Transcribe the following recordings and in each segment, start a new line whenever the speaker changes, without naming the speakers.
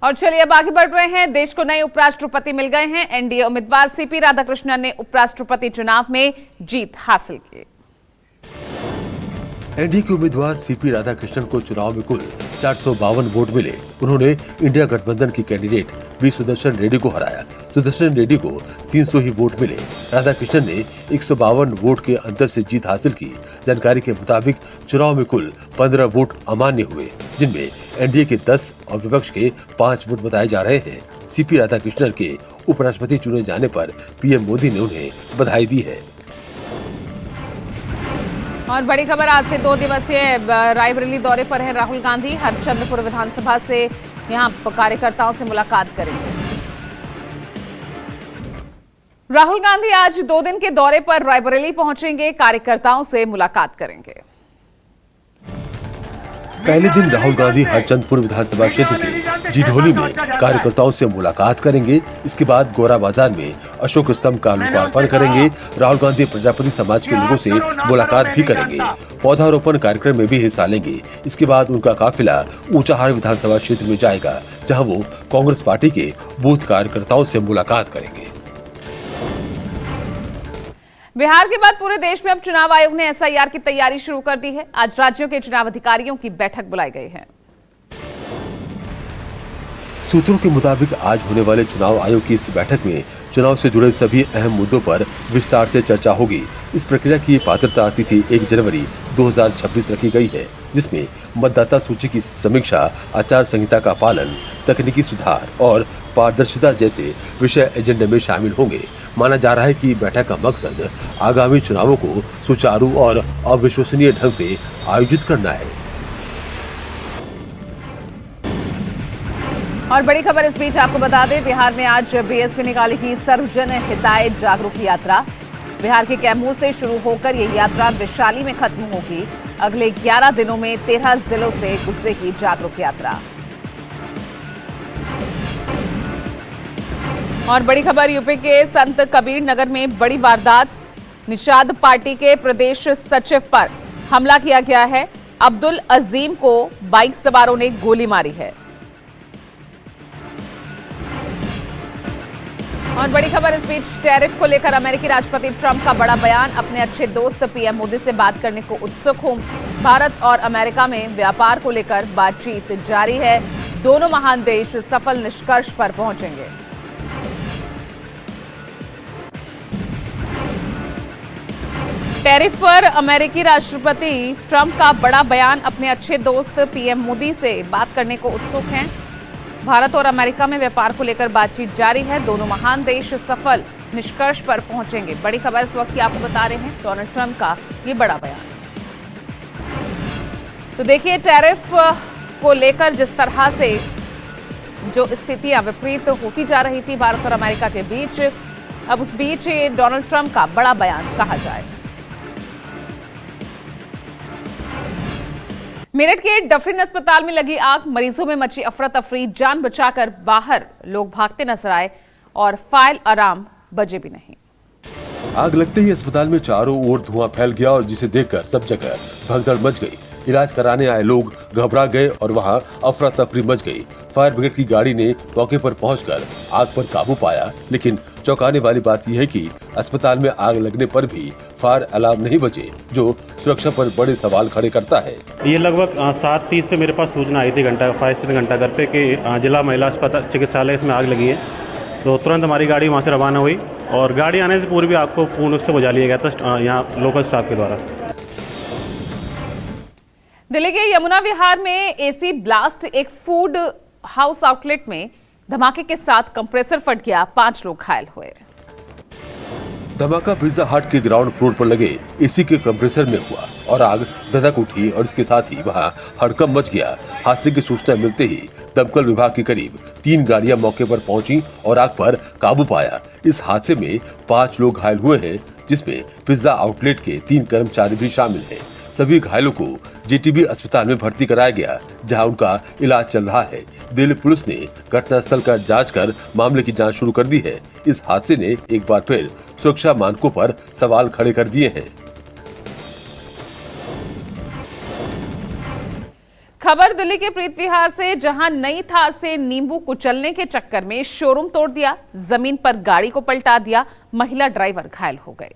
और चलिए अब आगे बढ़ रहे हैं। देश को नए उपराष्ट्रपति मिल गए हैं। एनडीए उम्मीदवार सीपी राधाकृष्णन ने उपराष्ट्रपति चुनाव में जीत हासिल की।
एनडीए के उम्मीदवार सीपी राधाकृष्णन को चुनाव में कुल 452 वोट मिले। उन्होंने इंडिया गठबंधन की कैंडिडेट वी सुदर्शन रेड्डी को हराया। सुदर्शन रेड्डी को 300 ही वोट मिले। राधाकृष्णन ने 152 वोट के अंतर से जीत हासिल की। जानकारी के मुताबिक चुनाव में कुल 15 वोट अमान्य हुए, जिनमें एनडीए के 10 और विपक्ष के 5 वोट बताए जा रहे हैं। सीपी राधाकृष्णन के उपराष्ट्रपति चुने जाने पर पीएम मोदी ने उन्हें बधाई दी है।
और बड़ी खबर, आज से 2 दिवसीय रायबरेली दौरे पर हैं राहुल गांधी। हरचंद्रपुर विधानसभा से यहां कार्यकर्ताओं से मुलाकात करेंगे। राहुल गांधी आज 2 दिन के दौरे पर रायबरेली पहुंचेंगे, कार्यकर्ताओं से मुलाकात करेंगे।
पहले दिन राहुल गांधी हरचंदपुर विधानसभा क्षेत्र के जीढोली में कार्यकर्ताओं से मुलाकात करेंगे। इसके बाद गोरा बाजार में अशोक स्तंभ का लोकार्पण करेंगे। राहुल गांधी प्रजापति समाज के लोगों से मुलाकात भी करेंगे। पौधारोपण कार्यक्रम में भी हिस्सा लेंगे। इसके बाद उनका काफिला ऊंचाहार विधानसभा क्षेत्र में जाएगा, जहाँ वो कांग्रेस पार्टी के बूथ कार्यकर्ताओं से मुलाकात करेंगे।
बिहार के बाद पूरे देश में अब चुनाव आयोग ने एसआईआर की तैयारी शुरू कर दी है। आज राज्यों के चुनाव अधिकारियों की बैठक बुलाई गई है।
सूत्रों के मुताबिक आज होने वाले चुनाव आयोग की इस बैठक में चुनाव से जुड़े सभी अहम मुद्दों पर विस्तार से चर्चा होगी। इस प्रक्रिया की पात्रता तिथि 1 जनवरी 2026 रखी गई है, जिसमें मतदाता सूची की समीक्षा, आचार संहिता का पालन, तकनीकी सुधार और पारदर्शिता जैसे विषय एजेंडे में शामिल होंगे। माना जा रहा है कि बैठक का मकसद आगामी चुनावों को सुचारू और अविश्वसनीय ढंग से आयोजित करना है।
और बड़ी खबर इस बीच आपको बता दें, बिहार में आज बीएसपी निकालेगी सर्वजन हिताय जागरूक यात्रा। बिहार के कैमूर से शुरू होकर ये यात्रा वैशाली में खत्म होगी। अगले 11 दिनों में 13 जिलों से गुजरेगी जागरूक यात्रा। और बड़ी खबर, यूपी के संत कबीर नगर में बड़ी वारदात। निषाद पार्टी के प्रदेश सचिव पर हमला किया गया है। अब्दुल अजीम को बाइक सवारों ने गोली मारी है। और बड़ी खबर इस बीच, टैरिफ को लेकर अमेरिकी राष्ट्रपति ट्रंप का बड़ा बयान। अपने अच्छे दोस्त पीएम मोदी से बात करने को उत्सुक हूं। भारत और अमेरिका में व्यापार को लेकर बातचीत जारी है। दोनों महान देश सफल निष्कर्ष पर पहुंचेंगे। टैरिफ पर अमेरिकी राष्ट्रपति ट्रंप का बड़ा बयान। अपने अच्छे दोस्त पीएम मोदी से बात करने को उत्सुक हैं। भारत और अमेरिका में व्यापार को लेकर बातचीत जारी है। दोनों महान देश सफल निष्कर्ष पर पहुंचेंगे। बड़ी खबर इस वक्त की आपको बता रहे हैं, डोनाल्ड ट्रंप का ये बड़ा बयान। तो देखिए, टैरिफ को लेकर जिस तरह से जो स्थितियां विपरीत होती जा रही थी भारत और अमेरिका के बीच, अब उस बीच ये डोनाल्ड ट्रंप का बड़ा बयान कहा जाए। मेरठ के डफरिन अस्पताल में लगी आग, मरीजों में मची अफरा तफरी। जान बचाकर बाहर लोग भागते नजर आए और फायर अलार्म बजे भी नहीं।
आग लगते ही अस्पताल में चारों ओर धुआं फैल गया और जिसे देखकर सब जगह भगदड़ मच गई। इलाज कराने आए लोग घबरा गए और वहां अफरा तफरी मच गई। फायर ब्रिगेड की गाड़ी ने मौके पर पहुंचकर आग पर काबू पाया, लेकिन चौंकाने वाली बात यह है कि अस्पताल में आग लगने पर भी फायर अलार्म नहीं बजे, जो सुरक्षा पर बड़े सवाल खड़े करता है।
ये लगभग 7:30 पे मेरे पास सूचना आई थी, 5 से 3 घंटा घर पे, कि जिला महिला अस्पताल चिकित्सालय इसमें आग लगी है। तो तुरंत हमारी गाड़ी वहाँ से रवाना हुई और गाड़ी आने से पूर्व भी आग को पूर्ण रूप से बुझा लिया गया था यहाँ लोकल स्टाफ के द्वारा।
दिल्ली के यमुना विहार में एसी ब्लास्ट। एक फूड हाउस आउटलेट में धमाके के साथ कंप्रेसर फट गया, 5 लोग घायल हुए।
धमाका पिज्जा हट के ग्राउंड फ्लोर पर लगे एसी के कंप्रेसर में हुआ और आग धधक उठी और इसके साथ ही वहां हड़कंप मच गया। हादसे की सूचना मिलते ही दमकल विभाग की करीब 3 गाड़ियां मौके पर पहुंची और आग पर काबू पाया। इस हादसे में 5 लोग घायल हुए हैं, जिसमें पिज्जा आउटलेट के 3 कर्मचारी भी शामिल हैं। सभी घायलों को जेटीबी अस्पताल में भर्ती कराया गया, जहां उनका इलाज चल रहा है। दिल्ली पुलिस ने घटनास्थल का जांच कर मामले की जांच शुरू कर दी है। इस हादसे ने एक बार फिर सुरक्षा मानकों पर सवाल खड़े कर दिए हैं।
खबर दिल्ली के प्रीत विहार से, जहां नई थार से नींबू कुचलने के चक्कर में शोरूम तोड़ दिया, जमीन पर गाड़ी को पलटा दिया, महिला ड्राइवर घायल हो गए।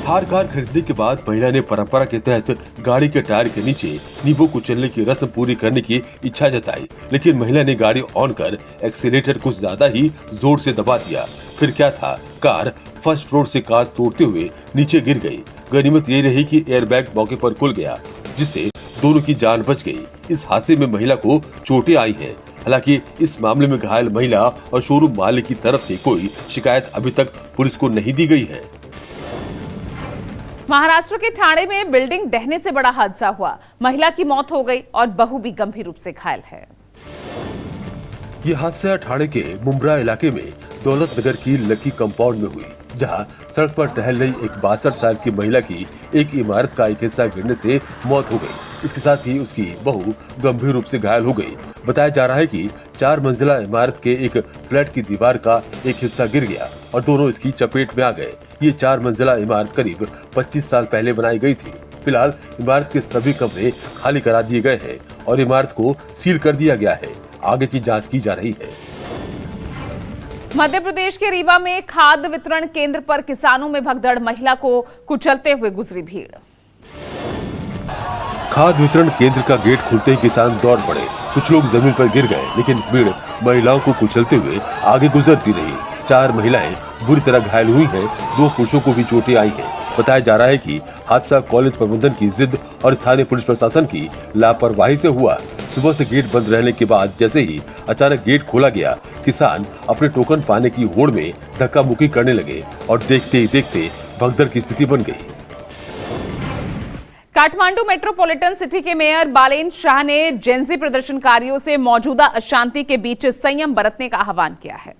थार कार खरीदने के बाद महिला ने परंपरा के तहत गाड़ी के टायर के नीचे नींबू कुचलने की रस्म पूरी करने की इच्छा जताई, लेकिन महिला ने गाड़ी ऑन कर एक्सीलेटर कुछ ज्यादा ही जोर से दबा दिया। फिर क्या था, कार फर्स्ट फ्लोर से कांच तोड़ते हुए नीचे गिर गई। गनीमत ये रही कि एयरबैग मौके पर खुल गया, जिससे दोनों की जान बच गई। इस हादसे में महिला को चोटें आई हैं। हालांकि इस मामले में घायल महिला और शोरूम मालिक की तरफ से कोई शिकायत अभी तक पुलिस को नहीं दी गई है।
महाराष्ट्र के ठाणे में बिल्डिंग ढहने से बड़ा हादसा हुआ, महिला की मौत हो गई और बहू भी गंभीर रूप से घायल है।
ये हादसा ठाणे के मुंब्रा इलाके में दौलत नगर की लकी कंपाउंड में हुई, जहां सड़क पर टहल रही एक 62 साल की महिला की एक इमारत का एक हिस्सा गिरने से मौत हो गई। इसके साथ ही उसकी बहू गंभीर रूप से घायल हो गई। बताया जा रहा है कि 4 मंजिला इमारत के एक फ्लैट की दीवार का एक हिस्सा गिर गया और दोनों इसकी चपेट में आ गए। ये 4 मंजिला इमारत करीब 25 साल पहले बनाई गई थी। फिलहाल इमारत के सभी कमरे खाली करा दिए गए हैं और इमारत को सील कर दिया गया है। आगे की जांच की जा रही है।
मध्य प्रदेश के रीवा में खाद वितरण केंद्र पर किसानों में भगदड़, महिला को कुचलते हुए गुजरी भीड़।
खाद वितरण केंद्र का गेट खुलते ही किसान दौड़ पड़े। कुछ लोग जमीन पर गिर गए, लेकिन भीड़ महिलाओं को कुचलते हुए आगे गुजरती रही। 4 महिलाएं बुरी तरह घायल हुई हैं, 2 पुरुषों को भी चोटें आई हैं। बताया जा रहा है कि हादसा कॉलेज प्रबंधन की जिद और स्थानीय पुलिस प्रशासन की लापरवाही से हुआ। सुबह से गेट बंद रहने के बाद जैसे ही अचानक गेट खोला गया, किसान अपने टोकन पाने की होड़ में धक्का मुक्की करने लगे और देखते ही देखते भगदड़ की स्थिति बन गई।
काठमांडू मेट्रोपॉलिटन सिटी के मेयर बालेन शाह ने जेंजी प्रदर्शनकारियों से मौजूदा अशांति के बीच संयम बरतने का आह्वान किया है।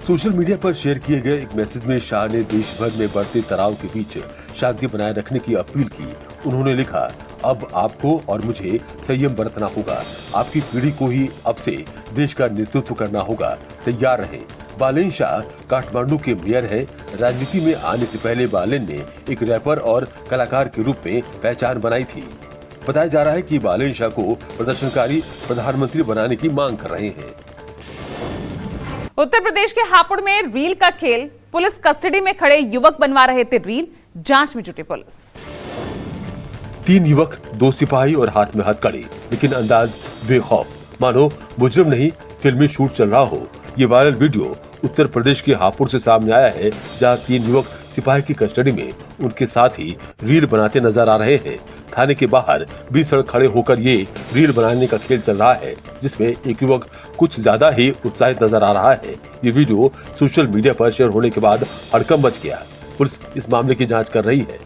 सोशल मीडिया पर शेयर किए गए एक मैसेज में शाह ने देश भर में बढ़ते तनाव के बीच शांति बनाए रखने की अपील की। उन्होंने लिखा, अब आपको और मुझे संयम बरतना होगा। आपकी पीढ़ी को ही अब से देश का नेतृत्व करना होगा। तैयार रहें। बालेन शाह काठमांडू के मेयर हैं। राजनीति में आने से पहले बालेन ने एक रैपर और कलाकार के रूप में पहचान बनाई थी। बताया जा रहा है कि बालेन शाह को प्रदर्शनकारी प्रधानमंत्री बनाने की मांग कर रहे हैं।
उत्तर प्रदेश के हापुड़ में रील का खेल, पुलिस कस्टडी में खड़े युवक बनवा रहे थे रील, जांच में जुटी पुलिस।
3 युवक, 2 सिपाही और हाथ में हथकड़ी, लेकिन अंदाज बेखौफ, मानो मुजरिम नहीं फिल्मी शूट चल रहा हो। ये वायरल वीडियो उत्तर प्रदेश के हापुड़ से सामने आया है, जहां 3 युवक सिपाही की कस्टडी में उनके साथ ही रील बनाते नजर आ रहे हैं। थाने के बाहर 20 सड़क खड़े होकर ये रील बनाने का खेल चल रहा है, जिसमें एक युवक कुछ ज्यादा ही उत्साहित नजर आ रहा है। ये वीडियो सोशल मीडिया पर शेयर होने के बाद हड़कंप मच गया। पुलिस इस मामले की जांच कर रही है।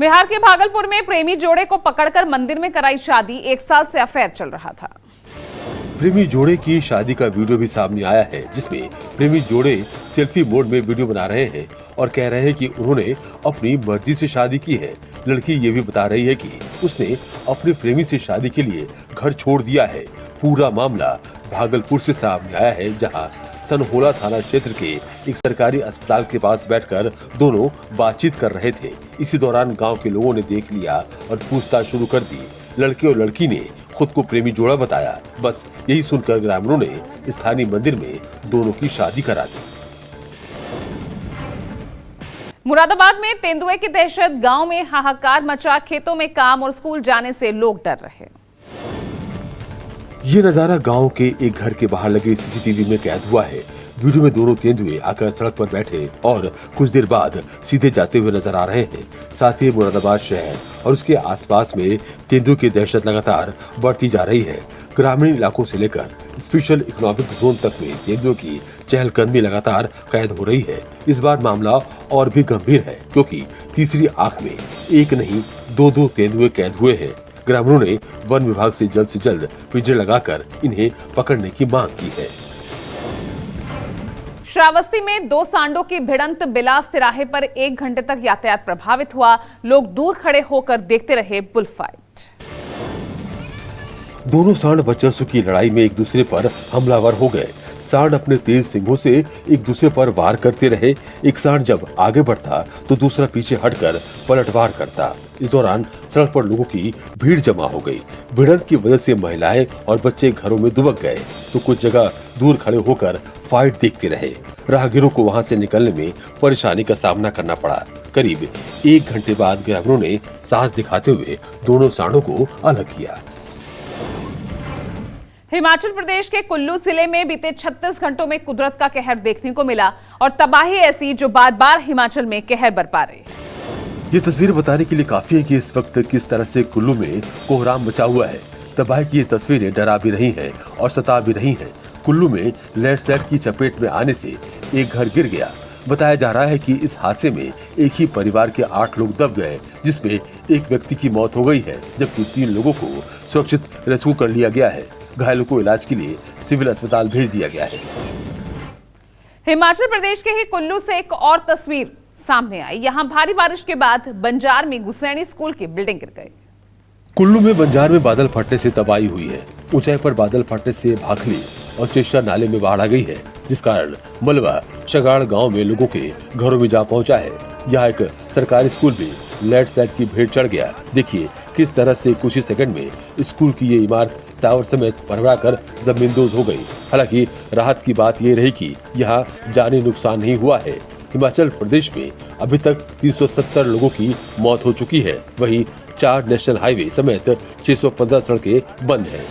बिहार के भागलपुर में प्रेमी जोड़े को पकड़कर मंदिर में कराई शादी, 1 साल से अफेयर चल रहा था।
प्रेमी जोड़े की शादी का वीडियो भी सामने आया है, जिसमें प्रेमी जोड़े सेल्फी मोड में वीडियो बना रहे हैं और कह रहे हैं कि उन्होंने अपनी मर्जी से शादी की है। लड़की ये भी बता रही है कि उसने अपने प्रेमी से शादी के लिए घर छोड़ दिया है। पूरा मामला भागलपुर से सामने आया है, जहां सनहोला थाना क्षेत्र के एक सरकारी अस्पताल के पास बैठकर दोनों बातचीत कर रहे थे। इसी दौरान गांव के लोगों ने देख लिया और पूछताछ शुरू कर दी। लड़के और लड़की ने खुद को प्रेमी जोड़ा बताया। बस यही सुनकर ग्रामीणों ने स्थानीय मंदिर में दोनों की शादी करा दी।
मुरादाबाद में तेंदुए की दहशत, गांव में हाहाकार मचा, खेतों में काम और स्कूल जाने से लोग डर रहे।
ये नजारा गांव के एक घर के बाहर लगे सीसीटीवी में कैद हुआ है। वीडियो में दोनों तेंदुए आकर सड़क पर बैठे और कुछ देर बाद सीधे जाते हुए नजर आ रहे हैं। साथ ही मुरादाबाद शहर और उसके आसपास में तेंदुए की दहशत लगातार बढ़ती जा रही है। ग्रामीण इलाकों से लेकर स्पेशल इकोनॉमिक जोन तक में तेंदुओं की चहलकदमी लगातार कैद हो रही है। इस बार मामला और भी गंभीर है, क्योंकि तीसरी आंख में एक नहीं 2 तेंदुए कैद हुए हैं। ग्रामीणों ने वन विभाग से जल्द पिंजरे लगाकर इन्हें पकड़ने की मांग की है।
श्रावस्ती में 2 सांडों की भिड़ंत, बिलास तिराहे पर 1 घंटे तक यातायात प्रभावित हुआ। लोग दूर खड़े होकर देखते रहे बुलफाइट।
दोनों सांड वर्चस्व की लड़ाई में एक दूसरे पर हमलावर हो गए। सांड अपने तेज सिंगों से एक दूसरे पर वार करते रहे। एक सांड जब आगे बढ़ता तो दूसरा पीछे हटकर पलटवार करता। इस दौरान सड़क पर लोगों की भीड़ जमा हो गई। भिड़ंत की वजह से महिलाएं और बच्चे घरों में दुबक गए तो कुछ जगह दूर खड़े होकर फाइट देखते रहे। राहगीरों को वहां से निकलने में परेशानी का सामना करना पड़ा। करीब 1 घंटे बाद ग्रामीणों ने साहस दिखाते हुए दोनों सांडों को अलग किया।
हिमाचल प्रदेश के कुल्लू जिले में बीते 36 घंटों में कुदरत का कहर देखने को मिला और तबाही ऐसी जो बार बार हिमाचल में कहर बरपा रही है।
ये तस्वीर बताने के लिए काफी है कि इस वक्त किस तरह से कुल्लू में कोहराम मचा हुआ है। तबाही की ये तस्वीरें डरा भी रही हैं और सता भी रही हैं। कुल्लू में लैंडस्लाइड की चपेट में आने से एक घर गिर गया। बताया जा रहा है कि इस हादसे में एक ही परिवार के 8 लोग दब गए, जिसमें एक व्यक्ति की मौत हो गई है, जबकि 3 लोगों को सुरक्षित रेस्क्यू कर लिया गया है। घायलों को इलाज के लिए सिविल अस्पताल भेज दिया गया है।
हिमाचल प्रदेश के ही कुल्लू से एक और तस्वीर सामने आई। यहाँ भारी बारिश के बाद बंजार में गुसैनी स्कूल की बिल्डिंग गिर गई।
कुल्लू में बंजार में बादल फटने से तबाही हुई है। ऊंचाई पर बादल फटने से भाखली और चेष्टा नाले में बाढ़ आ गई है, जिस कारण मलबा शगाड़ गांव में लोगों के घरों में जा पहुंचा है। यहाँ एक सरकारी स्कूल भी लैंडस्लाइड की भेंट चढ़ गया। देखिए किस तरह से कुछ ही सेकंड में स्कूल की ये इमारत टावर समेत भरभराकर जमींदोज हो गई। हालांकि राहत की बात ये रही कि यहाँ जानी नुकसान नहीं हुआ है। हिमाचल प्रदेश में अभी तक 370 लोगों की मौत हो चुकी है। वहीं 4 नेशनल हाईवे समेत 615 सड़कें बंद हैं।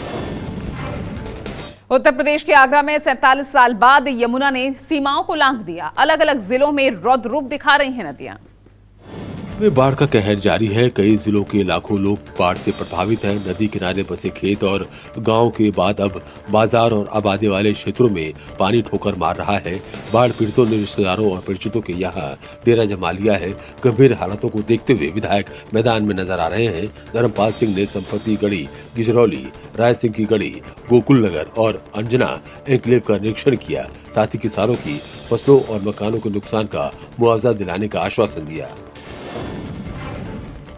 उत्तर प्रदेश के आगरा में 47 साल बाद यमुना ने सीमाओं को लांघ दिया। अलग अलग जिलों में रौद्र रूप दिखा रही हैं नदियां।
में बाढ़ का कहर जारी है। कई जिलों के लाखों लोग बाढ़ से प्रभावित हैं। नदी किनारे बसे खेत और गांव के बाद अब बाजार और आबादी वाले क्षेत्रों में पानी ठोकर मार रहा है। बाढ़ पीड़ितों ने रिश्तेदारों और परिचितों के यहाँ डेरा जमा लिया है। गंभीर हालातों को देखते हुए विधायक मैदान में नजर आ रहे हैं। धर्मपाल सिंह ने संपत्ति गढ़ी, गिजरौली, राय सिंह की गढ़ी, गोकुल नगर और अंजना एनक्लेव का निरीक्षण किया। साथ ही किसानों की फसलों और मकानों के नुकसान का मुआवजा दिलाने का आश्वासन दिया।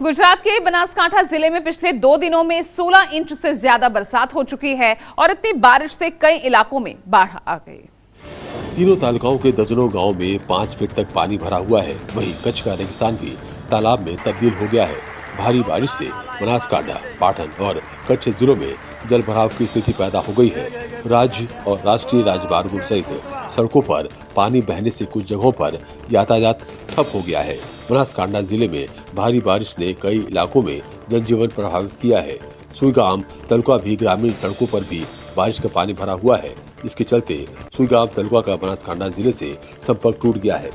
गुजरात के बनासकांठा जिले में पिछले 2 दिनों में 16 इंच से ज्यादा बरसात हो चुकी है और इतनी बारिश से कई इलाकों में बाढ़ आ गई।
तीनों तालुकाओं के दर्जनों गांव में 5 फीट तक पानी भरा हुआ है। वहीं कच्छ का रेगिस्तान भी तालाब में तब्दील हो गया है। भारी बारिश से बनासकांठा, पाटन और कच्छ जिलों में जल भराव की स्थिति पैदा हो गई है। राज्य और राष्ट्रीय राजमार्गों सहित सड़कों पर पानी बहने से कुछ जगहों पर यातायात ठप हो गया है। बनासकांठा जिले में भारी बारिश ने कई इलाकों में जनजीवन प्रभावित किया है। सुईगाम तलुका भी ग्रामीण सड़कों पर भी बारिश का पानी भरा हुआ है। इसके चलते सुईगाम तलुका का बनासकांठा जिले से संपर्क टूट गया है।